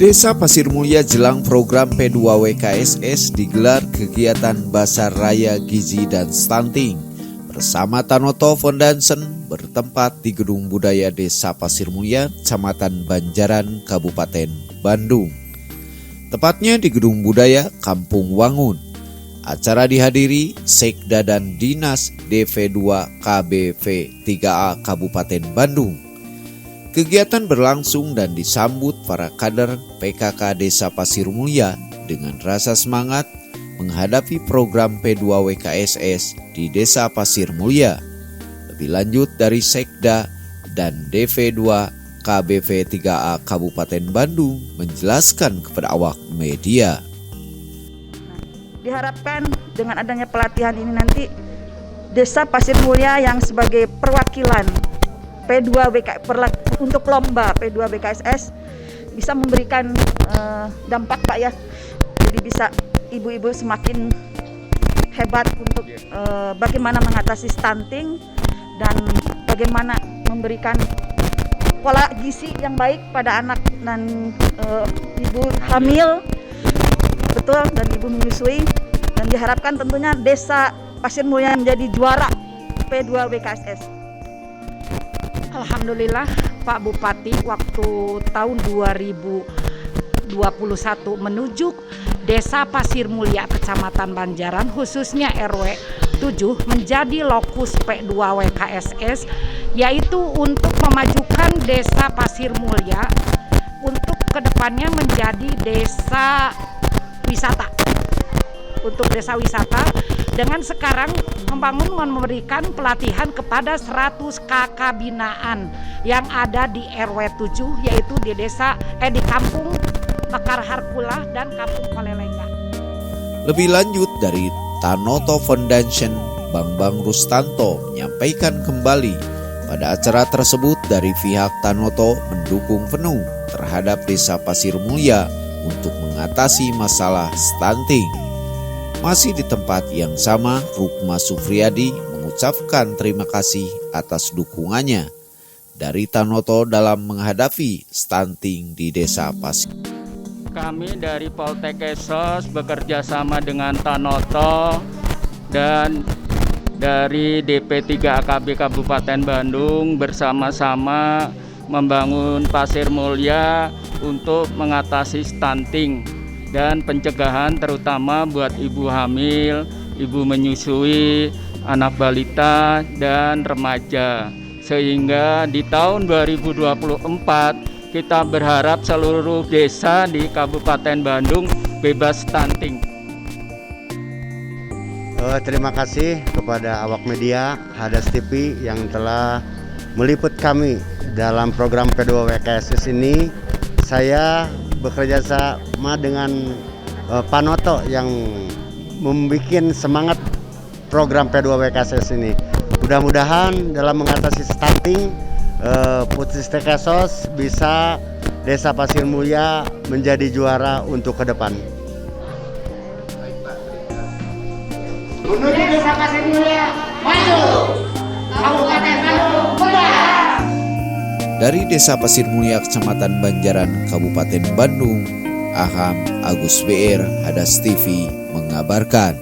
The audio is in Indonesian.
Desa Pasir Mulia jelang program P2WKSS digelar kegiatan Basar Raya Gizi dan Stunting bersama Tanoto Foundation bertempat di Gedung Budaya Desa Pasir Mulia, Kecamatan Banjaran, Kabupaten Bandung. Tepatnya di Gedung Budaya Kampung Wangun. Acara dihadiri Sekda dan Dinas DV2 KBV 3A Kabupaten Bandung. Kegiatan berlangsung dan disambut para kader PKK Desa Pasir Mulia dengan rasa semangat menghadapi program P2WKSS di Desa Pasir Mulia. Lebih lanjut dari Sekda dan DV2 KBV 3A Kabupaten Bandung menjelaskan kepada awak media. Diharapkan dengan adanya pelatihan ini nanti Desa Pasir Mulia yang sebagai perwakilan untuk lomba P2WKSS bisa memberikan dampak Pak ya. Jadi bisa ibu-ibu semakin hebat untuk bagaimana mengatasi stunting dan bagaimana memberikan pola gizi yang baik pada anak dan ibu hamil, betul, dan ibu menyusui. Dan diharapkan tentunya Desa Pasir Mulia menjadi juara P2WKSS. Alhamdulillah Pak Bupati waktu tahun 2021 menuju Desa Pasir Mulia Kecamatan Banjaran khususnya RW 7 menjadi lokus P2WKSS, yaitu untuk memajukan Desa Pasir Mulia untuk kedepannya menjadi desa wisata. Untuk desa wisata dengan sekarang memberikan pelatihan kepada 100 kakak binaan yang ada di RW 7 yaitu di di Kampung Bakar Harkula dan Kampung Palelengga. Lebih lanjut dari Tanoto Foundation, Bambang Rustanto menyampaikan kembali pada acara tersebut dari pihak Tanoto mendukung penuh terhadap Desa Pasir Mulia untuk mengatasi masalah stunting. Masih di tempat yang sama, Rukma Sufriyadi mengucapkan terima kasih atas dukungannya dari Tanoto dalam menghadapi stunting di Desa Pasir. Kami dari Poltekkes bekerja sama dengan Tanoto dan dari DP3 AKB Kabupaten Bandung bersama-sama membangun Pasir Mulia untuk mengatasi stunting dan pencegahan terutama buat ibu hamil, ibu menyusui, anak balita, dan remaja. Sehingga di tahun 2024 kita berharap seluruh desa di Kabupaten Bandung bebas stunting. Terima kasih kepada awak media Hadas TV yang telah meliput kami dalam program P2WKSS ini. Saya bekerja sama dengan Panoto yang membuat semangat program P2WKSS ini. Mudah-mudahan dalam mengatasi stunting, Poltekkes bisa Desa Pasir Mulia menjadi juara untuk ke depan. Menuju Desa Pasir Mulia, maju! Kabupaten Bandung, mulia! Dari Desa Pasir Mulia, Kecamatan Banjaran, Kabupaten Bandung, Aham Agus BR, Hadas TV mengabarkan.